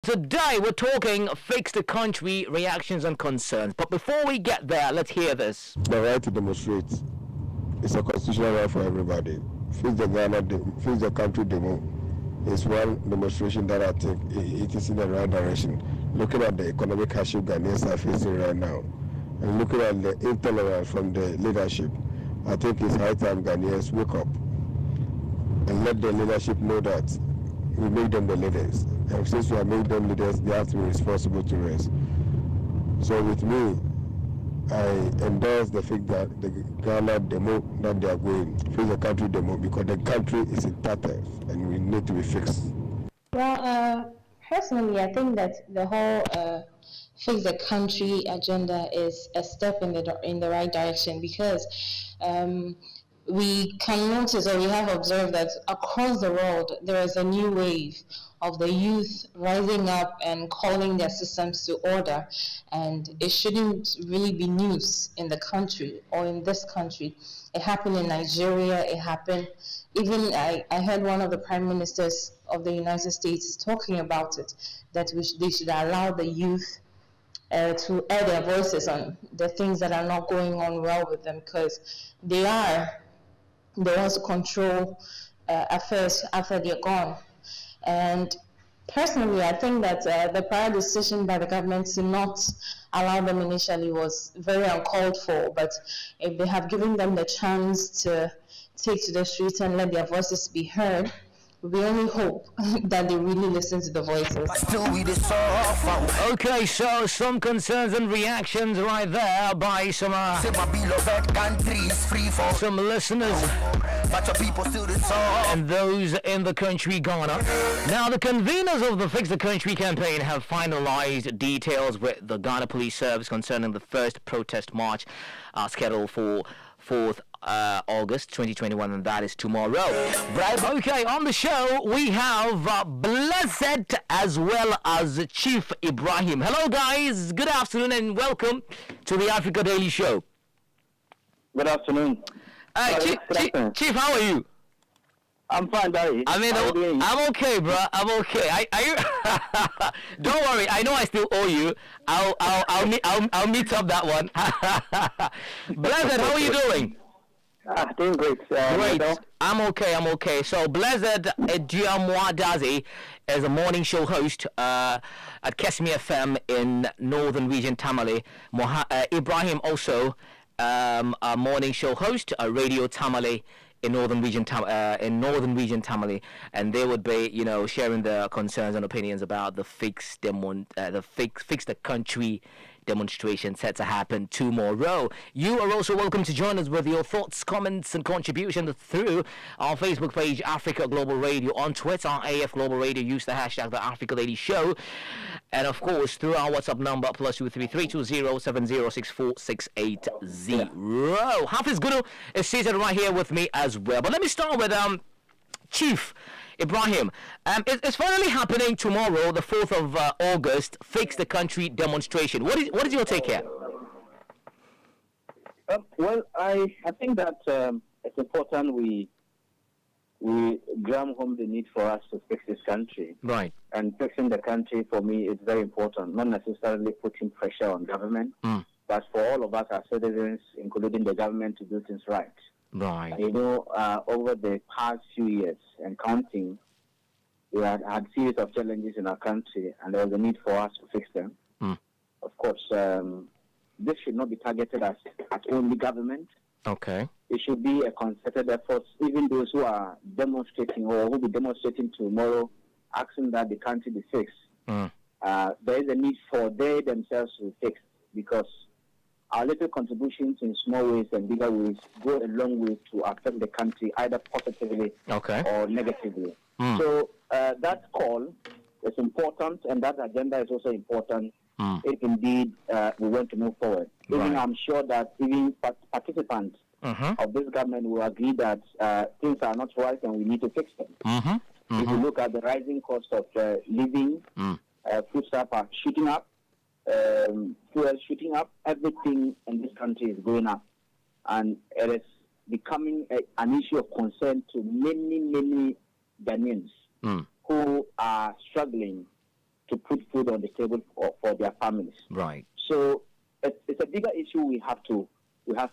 today we're talking fix the country, reactions and concerns. But before we get there, let's hear this. The right to demonstrate is a constitutional right for everybody. Fix the country demo is one demonstration that I think it is in the right direction. Looking at the economic hardship Ghanaians are facing right now, and looking at the intolerance from the leadership, I think it's high time Ghanaians wake up and let the leadership know that we make them the leaders. And since we have made them leaders, they have to be responsible to us. So with me, I endorse the fact that the Ghana demo that they are going, fix the country demo, because the country is in tatters and we need to be fixed. Well, personally, I think that the whole fix the country agenda is a step in the right direction, because we can notice, or we have observed, that across the world there is a new wave of the youth rising up and calling their systems to order, and it shouldn't really be news in the country or in this country. It happened in Nigeria, it happened, even I heard one of the prime ministers of the United States talking about it, that they should allow the youth to air their voices on the things that are not going on well with them, because they are the ones to control affairs after they're gone. And personally, I think that the prior decision by the government to not allow them initially was very uncalled for, but if they have given them the chance to take to the streets and let their voices be heard, we only hope that they really listen to the voices. Okay, so some concerns and reactions right there by some listeners and those in the country Ghana. Now, the conveners of the Fix the Country campaign have finalized details with the Ghana Police Service concerning the first protest march scheduled for 4th August 2021, and that is tomorrow. Okay, on the show we have Blessed as well as Chief Ibrahim. Hello guys, good afternoon and welcome to the Africa Daily Show. Good afternoon. Chief, how are you? I'm fine, Daddy. I mean, I'm okay, bro. I'm okay. I don't worry. I know I still owe you. I'll meet up that one. Blessed, how are you doing? Doing great. Great. I'm okay. So, Blessed Eduamoah Dadzie is a morning show host at Kesmi FM in Northern Region Tamale. Ibrahim also a morning show host, a Radio Tamale in Northern Region Tamale, and they would be, sharing their concerns and opinions about the fix the country demonstration set to happen tomorrow. You are also welcome to join us with your thoughts, comments and contributions through our Facebook page, Africa Global Radio, on Twitter, AF Global Radio. Use the hashtag The Africa Lady Show, and of course through our WhatsApp number +233 320 7064 Hafiz Guru is seated right here with me as well. But let me start with Chief Ibrahim. It's finally happening tomorrow, the 4th of August, Fix the Country demonstration. What is your take here? Well, I think that it's important we drum home the need for us to fix this country. Right. And fixing the country, for me, is very important, not necessarily putting pressure on government, but for all of us as citizens, including the government, to do things right. Right. Over the past few years and counting, we had series of challenges in our country, and there was a need for us to fix them. Of course, this should not be targeted at only government. Okay. It should be a concerted effort. Even those who are demonstrating or who will be demonstrating tomorrow, asking that the country be fixed. There is a need for they themselves to be fixed, because our little contributions in small ways and bigger ways go a long way to affect the country, either positively or negatively. So that call is important, and that agenda is also important if indeed we want to move forward. Even I'm sure that even participants of this government will agree that things are not right and we need to fix them. If you look at the rising cost of living, foodstuffs are shooting up, fuel shooting up, everything in this country is going up, and it is becoming an issue of concern to many Ghanaians who are struggling to put food on the table for their families. Right. So it's a bigger issue we have to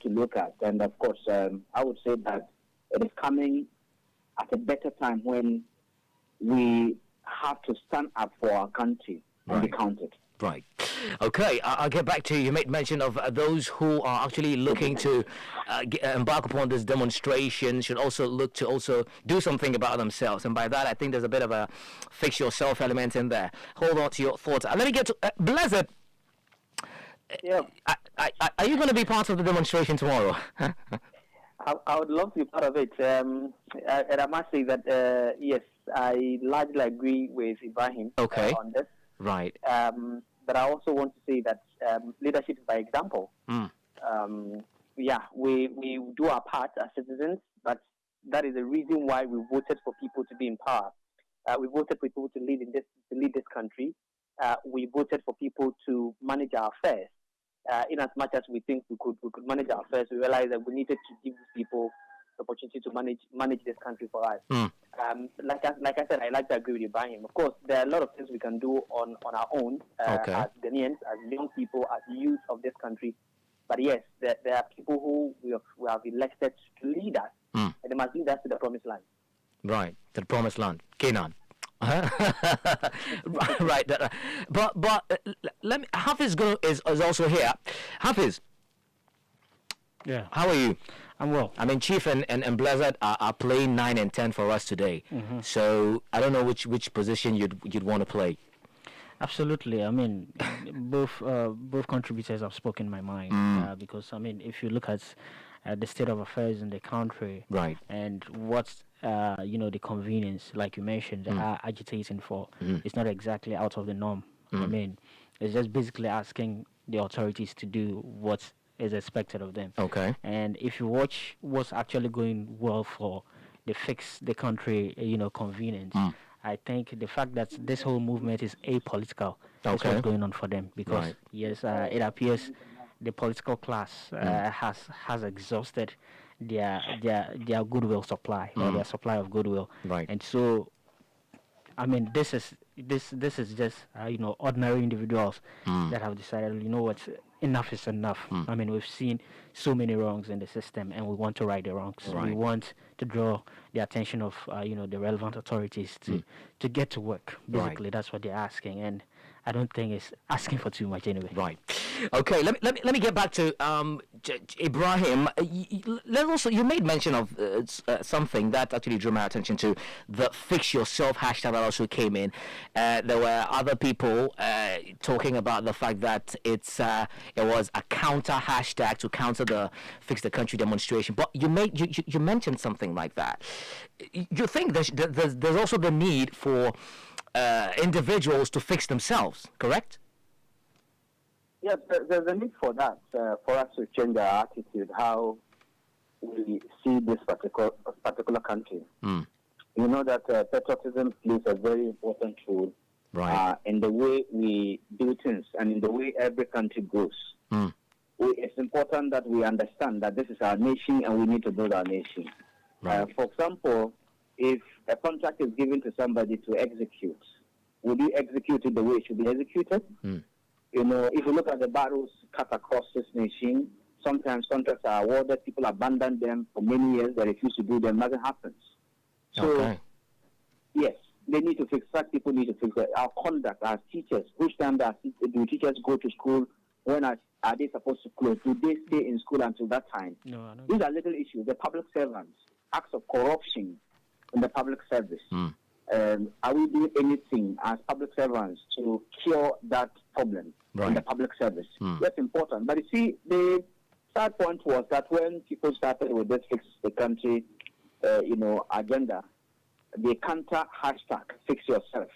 look at. And of course, I would say that it is coming at a better time when we have to stand up for our country and be counted. Right. Okay, I'll get back to you. You made mention of those who are actually looking to embark upon this demonstration should also look to also do something about themselves. And by that, I think there's a bit of a fix yourself element in there. Hold on to your thoughts. Let me get to Blessed. Yeah. Are you going to be part of the demonstration tomorrow? I would love to be part of it. And I must say that, yes, I largely agree with Ibrahim on this. Right. But I also want to say that leadership is by example. We do our part as citizens, but that is the reason why we voted for people to be in power. We voted for people to lead this country. We voted for people to manage our affairs. In as much as we think we could manage our affairs, we realized that we needed to give people the opportunity to manage this country for us. Like I said, I like to agree with Ibrahim. Of course, there are a lot of things we can do on our own as Ghanaians, as young people, as youth of this country. But yes, there are people who we have elected to lead us, and they must lead us to the promised land. Right, to the promised land, Canaan. Right. But let me. Hafiz is also here. Hafiz. Yeah. How are you? I'm well. I mean, Chief and Blessed are playing 9 and 10 for us today. So I don't know which position you'd want to play. Absolutely. I mean, both contributors have spoken my mind because I mean, if you look at the state of affairs in the country, right, and what's the convenience, like you mentioned, are agitating for, it's not exactly out of the norm. I mean, it's just basically asking the authorities to do what is expected of them. Okay. And if you watch what's actually going well for the fix the country, convenience, I think the fact that this whole movement is apolitical is what's going on for them. Because yes, it appears the political class has exhausted their goodwill supply or their supply of goodwill. Right. And so, I mean, this is just ordinary individuals that have decided, you know what, enough is enough. I mean, we've seen so many wrongs in the system, and we want to right the wrongs. Right. We want to draw the attention of the relevant authorities to get to work. Basically, that's what they're asking, and I don't think it's asking for too much anyway. Right. Okay. Let me get back to Ibrahim. You made mention of something that actually drew my attention to the "Fix Yourself" hashtag that also came in. There were other people talking about the fact that it was a counter hashtag to counter the "Fix the Country" demonstration. But you mentioned something like that. You think there's also the need for individuals to fix themselves, correct? Yes, there's a need for that, for us to change our attitude, how we see this particular country. You know that patriotism plays a very important role in the way we do things and in the way every country goes. It's important that we understand that this is our nation and we need to build our nation. Right. For example, if a contract is given to somebody to execute, would you execute it the way it should be executed? You know, if you look at the battles cut across this nation, sometimes contracts are awarded, people abandon them for many years, they refuse to do them, nothing happens. So, yes, they need to fix that. People need to fix that. Our conduct, our teachers, which time do teachers go to school? When are they supposed to close? Do they stay in school until that time? No, I don't. These are little issues. The public servants, acts of corruption in the public service. Are we doing anything as public servants to cure that problem in the public service? That's important. But you see, the third point was that when people started with this fix the country, agenda, they counter hashtag fix yourself.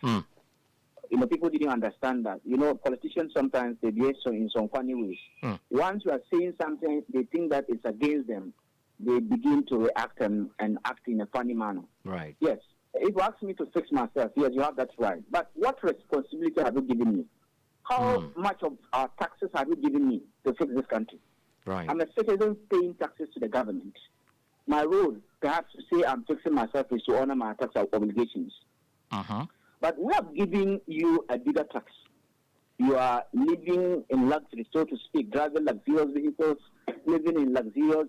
People didn't understand that. Politicians sometimes they behave in some funny ways. Once you are saying something, they think that it's against them. They begin to react and act in a funny manner. Right. Yes. If you ask me to fix myself, yes, you have that right. But what responsibility have you given me? How much of our taxes have you given me to fix this country? Right. I'm a citizen paying taxes to the government. My role, perhaps to say I'm fixing myself, is to honor my tax obligations. But we are giving you a bigger tax. You are living in luxury, so to speak, driving luxurious vehicles, living in luxurious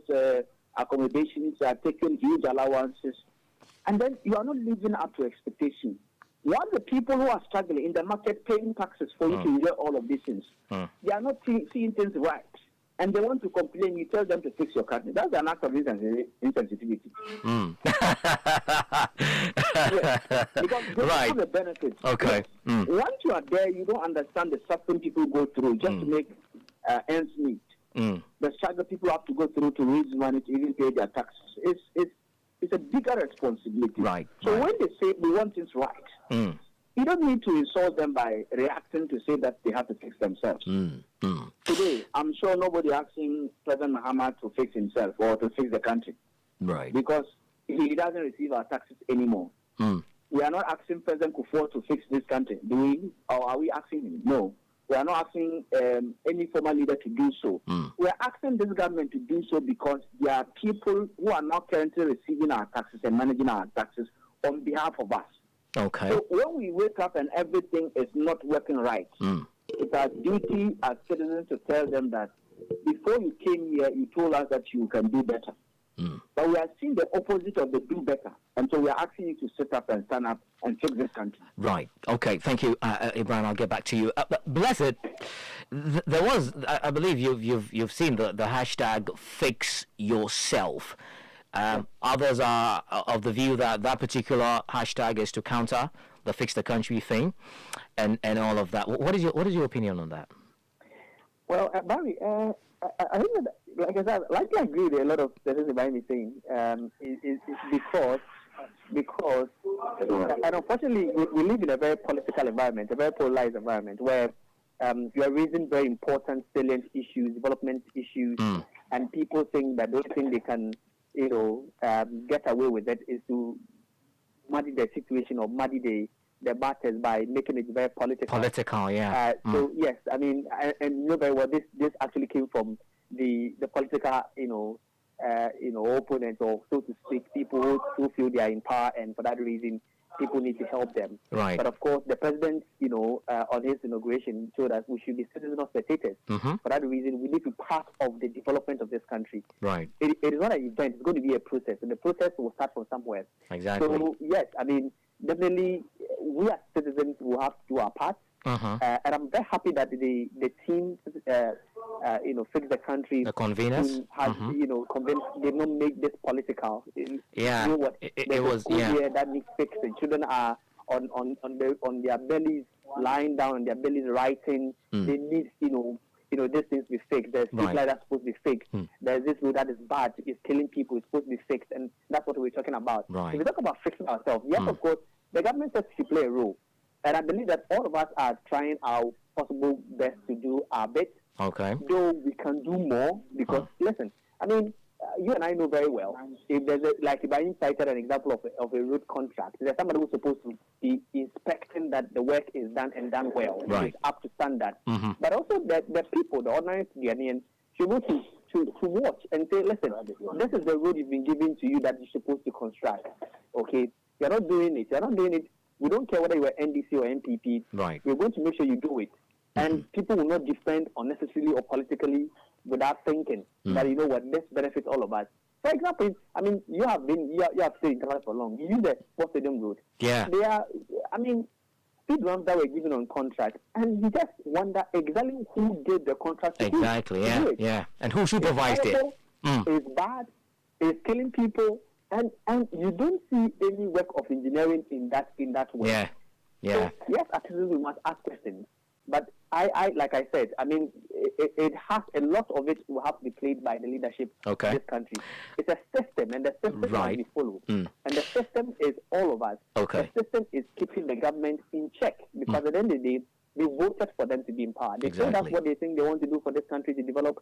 accommodations, taking huge allowances, and then you are not living up to expectation. While the people who are struggling in the market paying taxes for you to enjoy all of these things, they are not seeing things right. And they want to complain, you tell them to fix your country. That's an act of insensitivity. Yes, because they have the benefits. Okay. Once you are there, you don't understand the suffering people go through just to make ends meet. The struggle people have to go through to raise money to even pay their taxes. It's a bigger responsibility. Right. So when they say we want things right, you don't need to insult them by reacting to say that they have to fix themselves. Today, I'm sure nobody asking President Muhammad to fix himself or to fix the country. Right. Because he doesn't receive our taxes anymore. We are not asking President Kufuor to fix this country, do we? Or are we asking him? No. We are not asking any former leader to do so. We are asking this government to do so because there are people who are now currently receiving our taxes and managing our taxes on behalf of us. Okay. So when we wake up and everything is not working right, it's our duty as citizens to tell them that before you came here, you told us that you can do better. But we are seeing the opposite of the do better. And so we are asking you to sit up and stand up and fix this country. Right. Okay. Thank you, Ibrahim. I'll get back to you. Blessed, there was, I believe you've seen the hashtag Fix Yourself. Others are of the view that particular hashtag is to counter the Fix the Country thing, and all of that. What is your opinion on that? Well, Barry, I think that, like I said, I agree with a lot of the things Ibrahim is saying. It's because, and unfortunately, we live in a very political environment, a very polarized environment, where you are raising very important, salient issues, development issues, and people think that the only thing they can, get away with it is to muddy the situation or muddy the matters by making it very political. Political, yeah. So yes, I mean, and you know very well, this actually came from the political, opponents, or so to speak, people who feel they are in power, and for that reason, people need to help them. Right. But of course, the president, on his inauguration, showed us we should be citizens, not spectators. For that reason, we need to be part of the development of this country. Right. It is not an event; it's going to be a process, and the process will start from somewhere. Exactly. So yes, I mean, definitely, we as citizens will have to do our part. And I'm very happy that the team, Fix the Country, the conveners, has, convinced they don't make this political. Yeah, you know what? it was, here that needs fixing. Children are on their bellies, lying down on their bellies, writing. They need, these things to be fixed. There's things like that's supposed to be fixed. There's this road that is bad, it's killing people, it's supposed to be fixed, and that's what we're talking about. Right. If we talk about fixing ourselves, yes, of course, the government says to play a role. And I believe that all of us are trying our possible best to do our bit. Okay. Though we can do more, because, listen, I mean, you and I know very well, if there's if I cited an example of a road contract, there's somebody who's supposed to be inspecting that the work is done and done well, it's up to standard. But also the people, the ordinary Ghanaians, should go to watch and say, listen, this is the road you've been given to you that you're supposed to construct. Okay? You're not doing it. We don't care whether you are NDC or NPP. Right. We're going to make sure you do it. And people will not defend unnecessarily or politically without thinking that, you know what, this benefits all of us. For example, I mean, you have stayed in Canada for long. You use the Sports Stadium Road. Yeah. They are, I mean, speed runs that were given on contract, and you just wonder exactly who did the contract. Exactly, yeah. And who supervised it? It's bad. It's killing people. And you don't see any work of engineering in that way. Yeah. So, yes, actually we must ask questions. But I like I said, I mean, it has a lot of it will have to be played by the leadership of this country. It's a system, and the system must be followed. And the system is all of us. Okay. The system is keeping the government in check, because at the end of the day, we voted for them to be in power. They say that's what they think they want to do for this country to develop.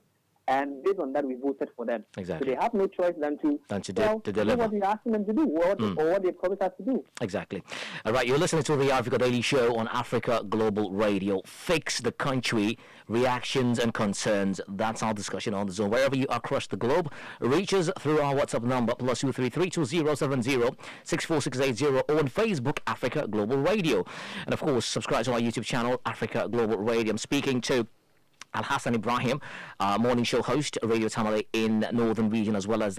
And based on that, we voted for them. Exactly. So they have no choice than to deliver do what we're asking them to do, or what they promised us to do. Exactly. All right, you're listening to the Africa Daily Show on Africa Global Radio. Fix the country, reactions and concerns. That's our discussion on the zone. Wherever you are across the globe, reach us through our WhatsApp number, +233 2070 64680, or on Facebook, Africa Global Radio. And of course, subscribe to our YouTube channel, Africa Global Radio. I'm speaking to Alhassan Ibrahim, morning show host, Radio Tamale in Northern Region, as well as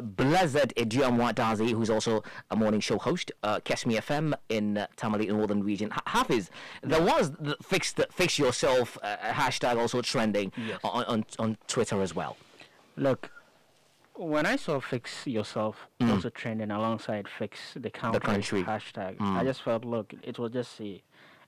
Blessed Eduamoah Dadzie, who's also a morning show host, Kesmi FM in Tamale in Northern Region. Hafiz, there was the fix yourself hashtag also trending on Twitter as well. Look, when I saw fix yourself also trending alongside fix the country hashtag, I just felt, look, it was just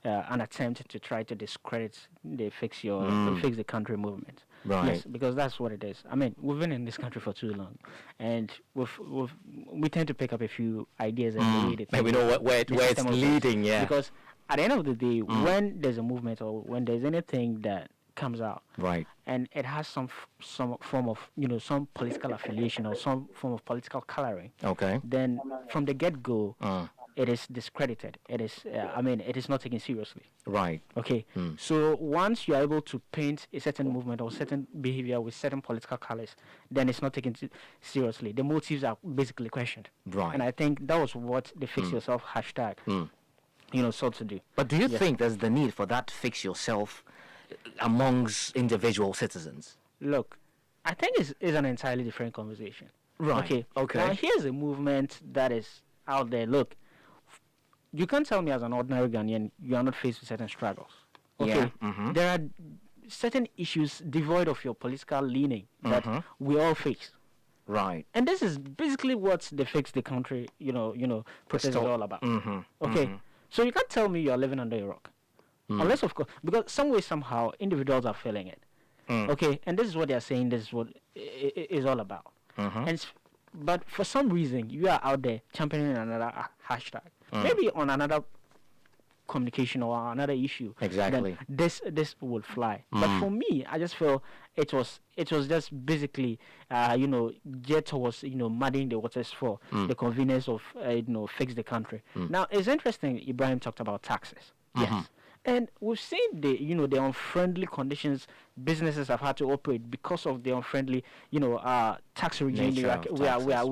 an attempt to try to discredit the fix the country movement. Right. Yes, because that's what it is. I mean, we've been in this country for too long, and we tend to pick up a few ideas and read it. And we know where it's leading, yeah. Because at the end of the day, when there's a movement or when there's anything that comes out, right, and it has some form of some political affiliation or some form of political coloring, okay, then from the get-go, it is discredited. It is, it is not taken seriously. Right. Okay. So once you are able to paint a certain movement or certain behavior with certain political colors, then it's not taken seriously. The motives are basically questioned. Right. And I think that was what the Fix Yourself hashtag, sought to do. But do you think there's the need for that fix yourself amongst individual citizens? Look, I think it's an entirely different conversation. Right. Okay. Now here's a movement that is out there. Look, you can't tell me as an ordinary Ghanaian you are not faced with certain struggles. Okay. Yeah. There are certain issues devoid of your political leaning that we all face. Right. And this is basically what the Fix the Country, protest is all about. Okay. So you can't tell me you are living under a rock. Unless, of course, because some way, somehow, individuals are feeling it. Okay. And this is what they are saying. This is what it is all about. But for some reason, you are out there championing another hashtag. Maybe on another communication or another issue. Exactly. Then this would fly. But for me, I just feel it was just basically, geared towards, muddying the waters for the convenience of, fix the country. Now, it's interesting, Ibrahim talked about taxes. Yes. And we've seen the unfriendly conditions businesses have had to operate because of the unfriendly, tax regime we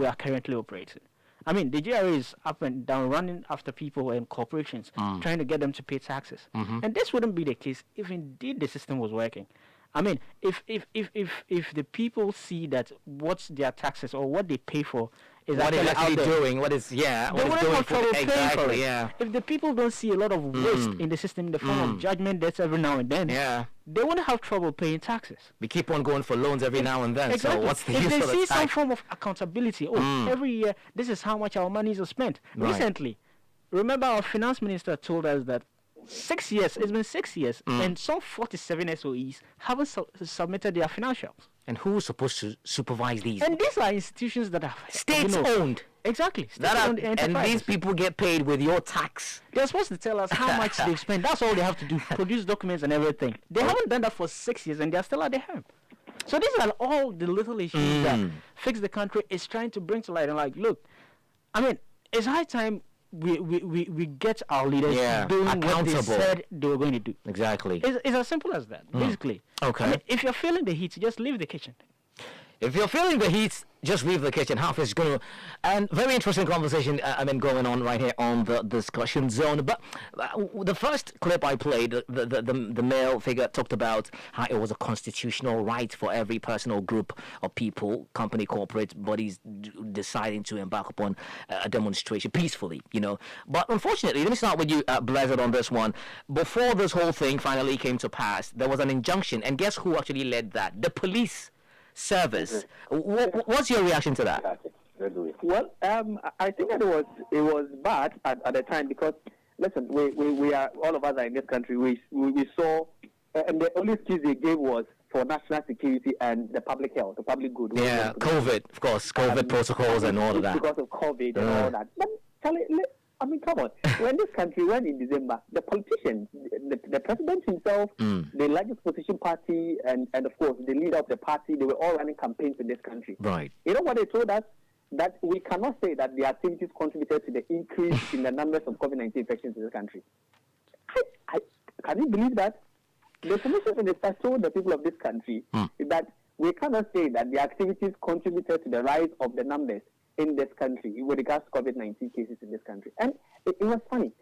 are currently operating. I mean, the GRA is up and down, running after people and corporations, trying to get them to pay taxes. And this wouldn't be the case if indeed the system was working. I mean, if the people see that what their taxes or what they pay for is what is actually doing, they wouldn't have trouble paying for it. Yeah. If the people don't see a lot of waste in the system in the form of judgment debts every now and then, they won't have trouble paying taxes. We keep on going for loans every now and then. Exactly. So what's the if use they of the see tax? some form of accountability, every year this is how much our monies are spent. Right. Recently, remember our finance minister told us that it's been 6 years, and some 47 SOEs haven't submitted their financials. And who's supposed to supervise these? And these are institutions that are state-owned. Exactly. State-owned And enterprises. these people get paid with your tax. They're supposed to tell us how much they've spent. That's all they have to do. Produce documents and everything. They haven't done that for 6 years, and they're still at the helm. So these are all the little issues that Fix the Country is trying to bring to light. And look, I mean, it's high time we get our leaders doing what they said they were going to do. Exactly. It's as simple as that, basically. Okay. I mean, if you're feeling the heat, just leave the kitchen. If you're feeling the heat, just leave the kitchen. Half is going to... And very interesting conversation, going on right here on the discussion zone. But the first clip I played, the male figure talked about how it was a constitutional right for every person or group of people, company, corporate bodies, deciding to embark upon a demonstration peacefully, But unfortunately, let me start with you, Blessed, on this one. Before this whole thing finally came to pass, there was an injunction. And guess who actually led that? The police service. What's your reaction to that? Well, I think that it was bad at the time because, listen, we are, all of us are in this country. We saw, and the only excuse they gave was for national security and the public health, the public good. Yeah, COVID, of course, COVID protocols and all of that. Because of COVID and all that. But, I mean, come on. When this country went in December, the politicians, the the president himself, the largest opposition party, and of course the leader of the party, they were all running campaigns in this country. Right. You know what they told us? That we cannot say that the activities contributed to the increase in the numbers of COVID-19 infections in this country. Can you believe that? The information minister told the people of this country that we cannot say that the activities contributed to the rise of the numbers in this country with regards to COVID-19 cases in this country. And it was funny.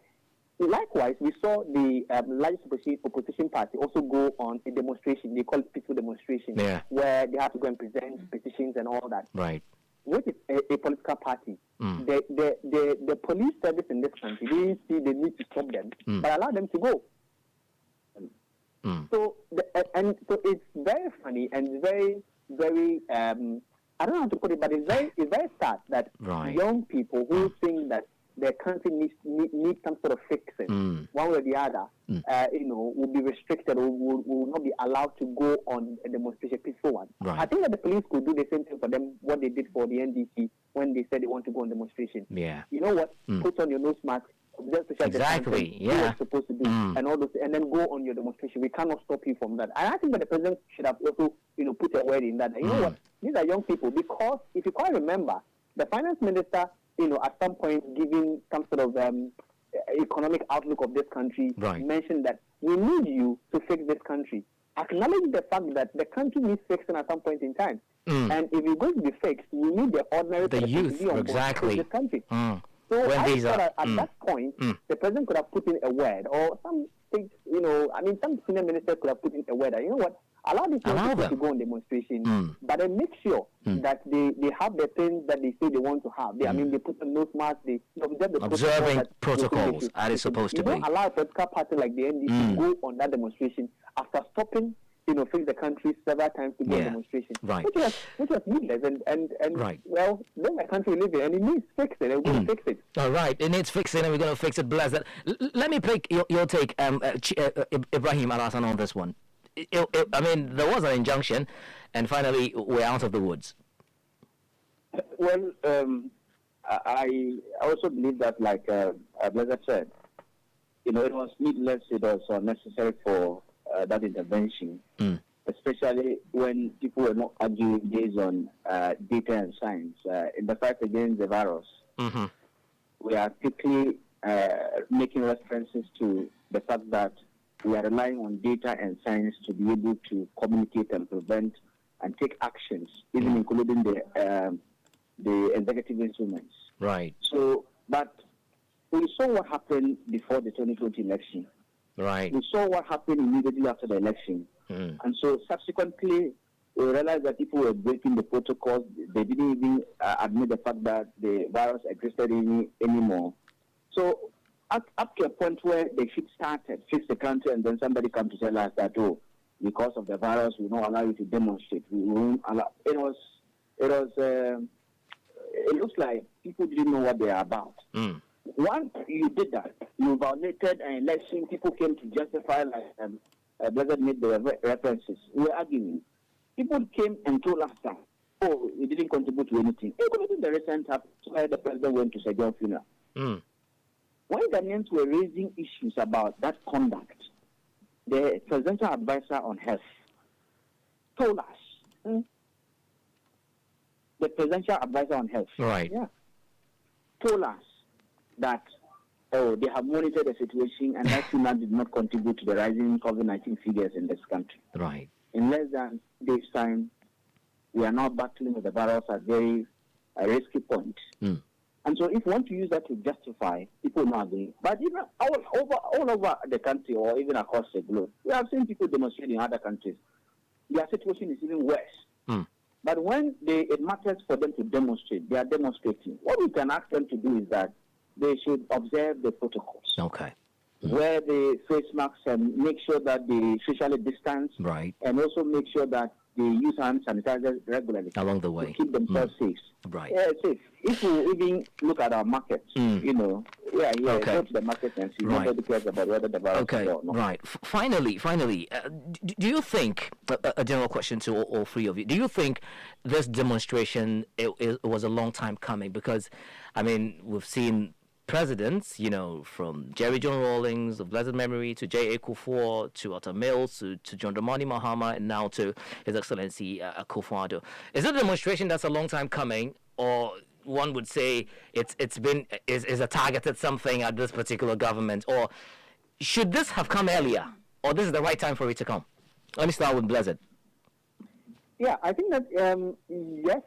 Likewise, we saw the largest opposition party also go on a demonstration. They call it peaceful demonstration, where they have to go and present petitions and all that. Right. Which is a political party. The police service in this country, they see the need to stop them, but allow them to go. So it's very funny and very, very, I don't know how to put it, but it's very sad that young people who think that their country needs some sort of fixing, one way or the other, will be restricted or will not be allowed to go on a demonstration, peaceful one. Right. I think that the police could do the same thing for them, what they did for the NDC when they said they want to go on demonstration. Yeah. You know what? Put on your nose mask. Exactly. Yeah. Do what you're supposed to do, and all those, and then go on your demonstration. We cannot stop you from that. And I think that the president should have also, put a word in that. And you know what? These are young people, because if you quite remember, the finance minister, at some point, giving some sort of economic outlook of this country, mentioned that we need you to fix this country. Acknowledge the fact that the country needs fixing at some point in time, and if you're going to be fixed, you need the ordinary youth to be on board to fix this country. So I thought at that point, the president could have put in a word, or some state, some senior minister could have put in a word that, you know what, allow these people to go on demonstration, but then make sure that they have the things that they say they want to have. They put the nose mask, they observe the observing protocols as it's supposed to be. You don't allow a political party like the NDC to go on that demonstration after stopping fix the country several times to go on demonstration. Right. Which was needless and well, then the country live in and it needs fixing, and we're going to fix it. All right, it needs fixing and we're going to fix it. Bless that. Let me take your take, Ibrahim Alhassan, on this one. There was an injunction, and finally we're out of the woods. Well, I also believe that, like Blessed said, it was needless, it was unnecessary for that intervention, especially when people were not arguing based on data and science. In the fight against the virus, we are quickly making references to the fact that we are relying on data and science to be able to communicate and prevent and take actions, even including the executive instruments. Right. So, but we saw what happened before the 2020 election. Right. We saw what happened immediately after the election. And so subsequently, we realized that people were breaking the protocols. They didn't even admit the fact that the virus existed anymore. So up to a point where they should start and fix the country, and then somebody comes to tell us that, because of the virus, we won't allow you to demonstrate. We won't allow. It looks like people didn't know what they are about. Once you did that, you violated an election. People came to justify, like Blessed made the references. We were arguing. People came and told us that, we didn't contribute to anything. Including the recent happened where the president went to Sir John funeral. When Ghanaians were raising issues about that conduct, the presidential advisor on health told us, the presidential advisor on health, told us that, they have monitored the situation and that FINA did not contribute to the rising COVID-19 figures in this country. Right. In less than days' time, we are now battling with the virus at very risky point. And so if you want to use that to justify, people will not agree. But even all over the country or even across the globe, we have seen people demonstrate in other countries. Their situation is even worse. But when it matters for them to demonstrate, they are demonstrating. What we can ask them to do is that they should observe the protocols. Okay. Wear the face masks and make sure that they socially distance. Right. And also make sure that they use hand sanitizer regularly. Along the way. To keep themselves safe. Right. Yeah, safe. If you even look at our markets, Okay. Go to the market and see. Nobody cares about whether the virus is or not. Right. Finally, do you think, a general question to all three of you, do you think this demonstration, it was a long time coming? Because, we've seen presidents, from Jerry John Rawlings of blessed memory to J.A. Kufuor to Otta Mills to John Dramani Mahama and now to His Excellency Akufo-Addo. Is it a demonstration that's a long time coming, or one would say it's a targeted something at this particular government, or should this have come earlier, or this is the right time for it to come? Let me start with Blessed. Yeah, I think that yes.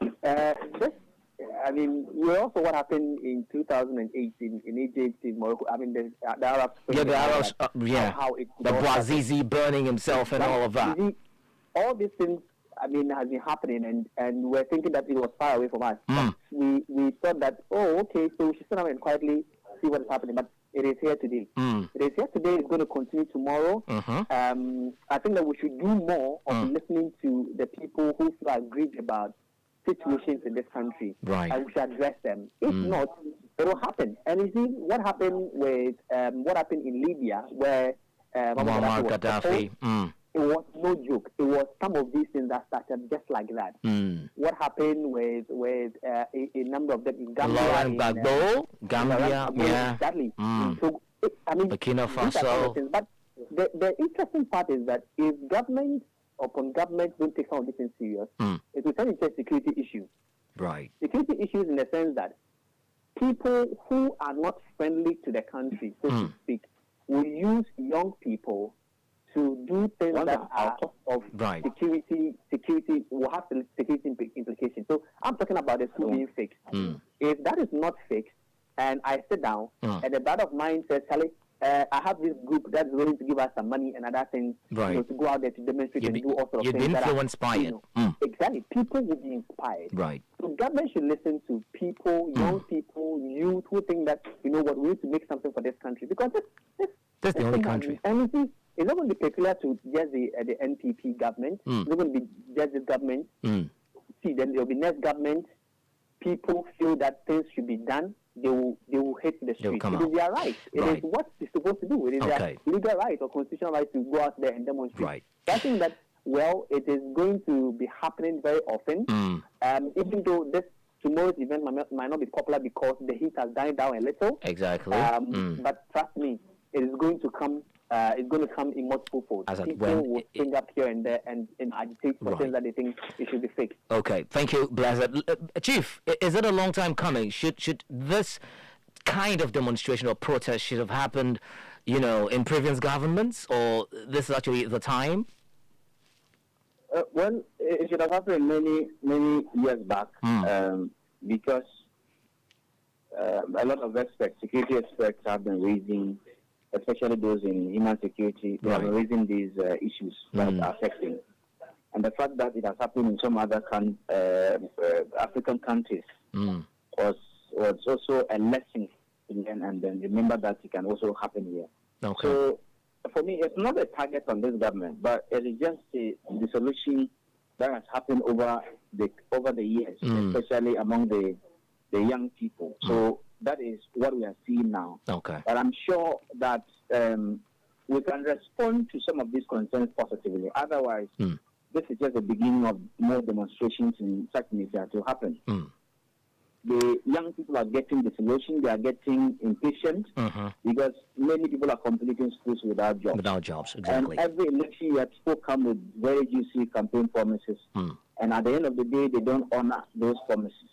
We also what happened in 2008 in Egypt, in Morocco. The Arabs. Yeah, the Arabs. How it the Bouazizi burning himself and all of that. All these things, has been happening, and we're thinking that it was far away from us. We thought that, okay, so we should sit down and quietly see what is happening. But it is here today. It is here today. It's going to continue tomorrow. I think that we should do more of listening to the people who feel aggrieved about situations in this country, and we should address them. If not, it will happen. And you see what happened in Libya, where Muammar Gaddafi. It was no joke. It was some of these things that started just like that. What happened with a number of them in Gambia? Laurent Gbagbo, Gambia, yeah. Exactly. So, Burkina Faso. But the interesting part is that if government upon government don't take some of these things serious, it will turn into a security issue. Right. Security issues in the sense that people who are not friendly to the country, so to speak, will use young people to do things that are of security will have security implications. So I'm talking about the school being fixed. If that is not fixed, and I sit down, and a brother of mine says, Charlie, I have this group that's willing to give us some money and other things to go out there to demonstrate and do all sorts of things. You'd be influenced by it. Exactly. People will be inspired. Right. So government should listen to people, young people, youth who think that, we need to make something for this country. Because that's the only country. And you see, it's not going to be peculiar to just the NPP government. It's not going to be just this government. See, then there will be next government. People feel that things should be done. They will hit the street. It is their right. It is what they're supposed to do. It is their legal right or constitutional right to go out there and demonstrate. Right. So I think that, it is going to be happening very often. Even though tomorrow's event might not be popular because the heat has died down a little. Exactly. But trust me, it is going to come. It's going to come in multiple folds. People will spring up here and there and agitate for things that they think it should be fixed. Okay, thank you, Blessed. Chief, is it a long time coming? Should this kind of demonstration or protest should have happened, in previous governments, or this is actually the time? Well, it should have happened many years back, because a lot of security experts have been raising, especially those in human security, they have been raising these issues that are affecting. And the fact that it has happened in some other African countries was also a lesson to learn, and then remember that it can also happen here. Okay. So, for me, it's not a target on this government, but it is just the solution that has happened over the years, especially among the young people. So that is what we are seeing now. Okay. But I'm sure that we can respond to some of these concerns positively. Otherwise, this is just the beginning of more demonstrations in such nature to happen. The young people are getting disillusioned, they are getting impatient because many people are completing schools without jobs. Without jobs, exactly. And every election year, people come with very juicy campaign promises. And at the end of the day, they don't honor those promises.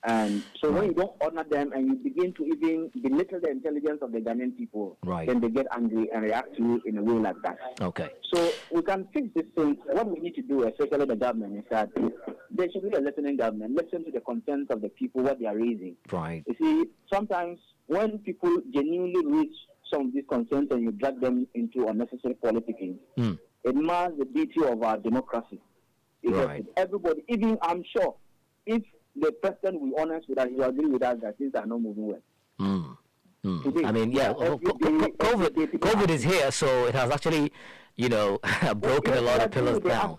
And so when you don't honor them and you begin to even belittle the intelligence of the Ghanaian people, then they get angry and react to you in a way like that. Okay. So we can fix this thing. What we need to do, especially the government, is that there should be a listening government. Listen to the concerns of the people, what they are raising. Right. You see, sometimes when people genuinely reach some of these concerns and you drag them into unnecessary politicking, it mars the beauty of our democracy. Because everybody, even I'm sure, if the president will be honest with us, he will agree with us that things are not moving well. Today, COVID is here, so it has actually, broken a lot of pillars down.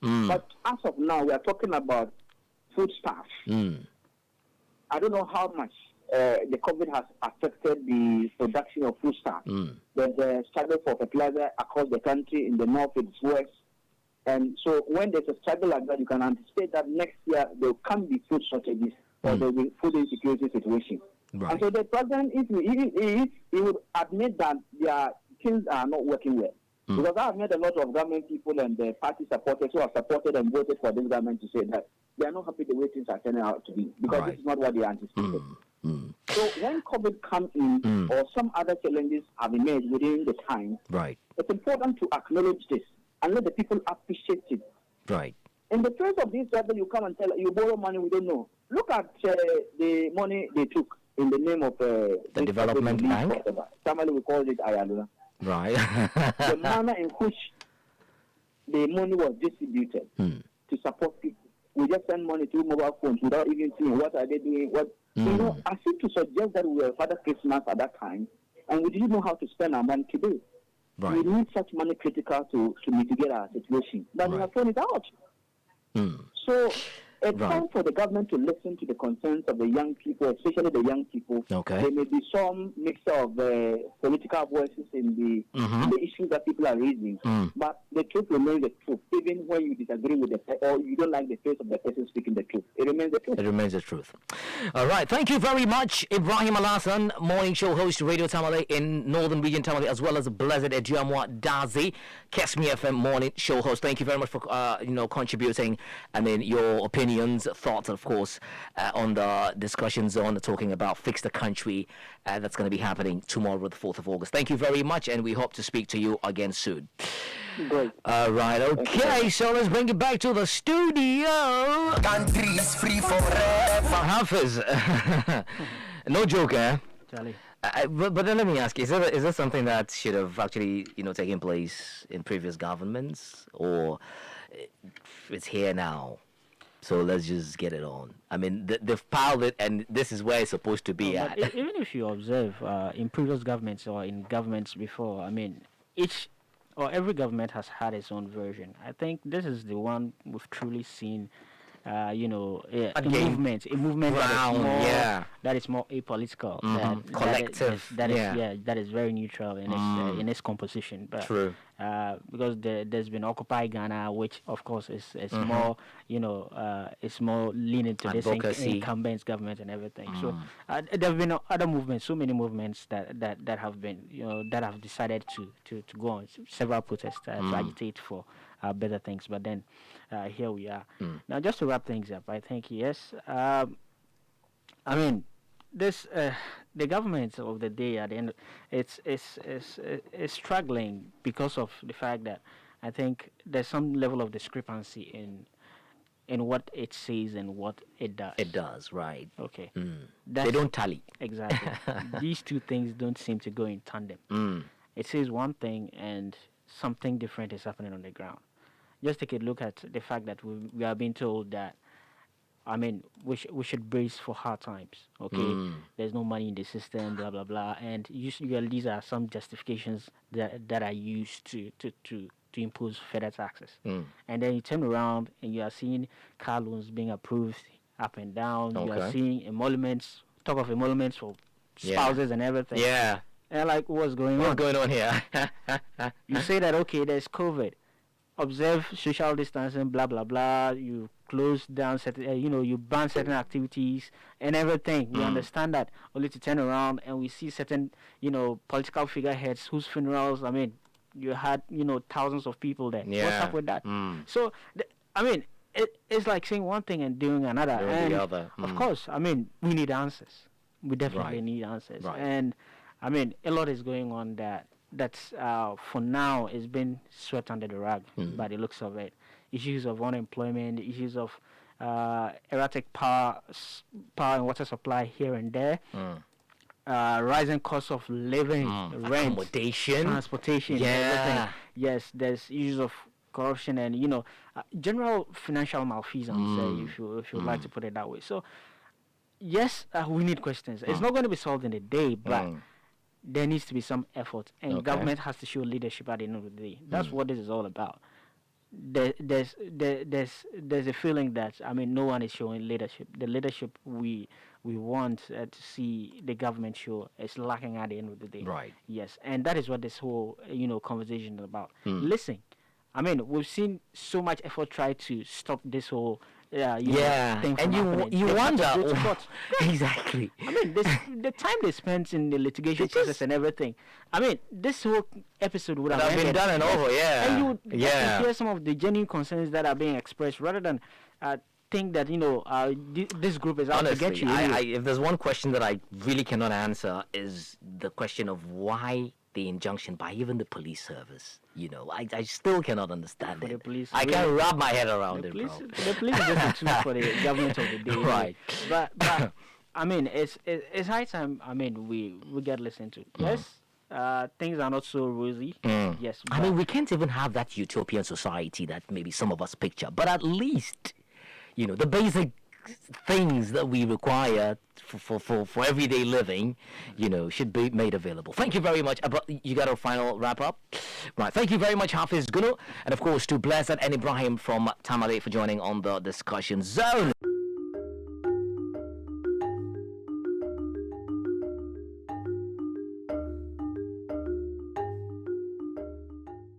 But as of now, we are talking about foodstuffs. I don't know how much the COVID has affected the production of foodstuffs. There's a struggle for fertilizer across the country. In the north, it's west. And so when there's a struggle like that, you can anticipate that next year there can be food shortages or there will be food insecurity situation. And so the president, if he would admit that their things are not working well, because I have met a lot of government people and the party supporters who have supported and voted for this government to say that they are not happy the way things are turning out to be, because this is not what they anticipated. So when COVID comes in or some other challenges have emerged within the time, it's important to acknowledge this and let the people appreciate it. In the face of this trouble, you come and tell you borrow money we don't know. Look at the money they took in the name of the development bank. Somebody will call it Ayaluna. The manner in which the money was distributed to support people. We just send money to mobile phones without even seeing what are they doing. I seem to suggest that we were Father Christmas at that time, and we didn't know how to spend our money today. We need such money critical to mitigate our situation, but we have thrown it out. So it's time for the government to listen to the concerns of the young people, especially the young people. There may be some mixture of political voices in the issues that people are raising, but the truth remains the truth, even when you disagree with or you don't like the face of the person speaking the truth. It remains the truth. It remains the truth. All right. Thank you very much, Ibrahim Alhassan, morning show host, Radio Tamale in Northern Region Tamale, as well as Blessed Eduamoah Dadzie, Kesmi FM morning show host. Thank you very much for contributing. Your opinions, thoughts, of course, on the discussions on talking about Fix the Country that's going to be happening tomorrow, the 4th of August. Thank you very much, and we hope to speak to you again soon. Great. All right, okay, so let's bring it back to the studio. Countries free forever. Hafiz, no joke, eh? Charlie. But then let me ask you, is that something that should have actually, taken place in previous governments, or it's here now? So let's just get it on. I mean, they've piled it, and this is where it's supposed to be at. Even if you observe in previous governments or in governments before, I mean, every government has had its own version. I think this is the one we've truly seen. A movement that is more apolitical, collective, that is very neutral in its composition. But true. Because there's been Occupy Ghana, which of course is more it's more leaning to this incumbent government and everything. So there have been other movements, so many movements that have been that have decided to go on several protests to agitate for better things. But then here we are. Now, just to wrap things up, I think yes. I mean, this the government of the day at the end, it's struggling because of the fact that I think there's some level of discrepancy in what it says and what it does. It does, right? Okay. They don't tally. Exactly. These two things don't seem to go in tandem. It says one thing and something different is happening on the ground. Just take a look at the fact that we are being told that, I mean, we should brace for hard times, okay? There's no money in the system, blah, blah, blah. And usually these are some justifications that are used to impose further taxes. And then you turn around and you are seeing car loans being approved up and down. You are seeing emoluments, talk of emoluments for spouses and everything. Yeah. And like, what's going on? What's going on here? You say that, okay, there's COVID. Observe social distancing, blah, blah, blah. You close down certain, you ban certain activities and everything. We understand that. Only to turn around and we see certain, political figureheads whose funerals, I mean, you had, thousands of people there. Yeah. What's up with that? So, I mean, it's like saying one thing and doing another. And the other. Of course, I mean, we need answers. We definitely need answers. Right. And, I mean, a lot is going on that's for now is being swept under the rug by the looks of it. Issues of unemployment, issues of erratic power and water supply here and there, rising costs of living, rent, accommodation, transportation, everything. Yes, there's issues of corruption and general financial malfeasance, if you would like to put it that way. So yes, we need questions. It's not going to be solved in a day, but there needs to be some effort, and government has to show leadership at the end of the day. That's what this is all about. There's a feeling that, I mean, no one is showing leadership. The leadership we want to see the government show is lacking at the end of the day. Right. Yes, and that is what this whole conversation is about. Listen, I mean, we've seen so much effort try to stop this whole And you wonder exactly. I mean, the time they spent in the litigation process and everything. I mean, this whole episode would have been done and over. And you would hear some of the genuine concerns that are being expressed, rather than think that this group is out to get you. If there's one question that I really cannot answer, is the question of why the injunction by even the police service. I still cannot understand it. I can't wrap my head around it, bro. The police is just a tool for the government of the day. Right. But I mean, it's high time. I mean, we get listened to. Yes. Things are not so rosy. Yes. I mean, we can't even have that utopian society that maybe some of us picture. But at least, the basic things that we require for everyday living, should be made available. Thank you very much. You got a final wrap up? Right. Thank you very much, Hafiz Gunu. And of course, to Blessed and Ibrahim from Tamale for joining on the discussion zone.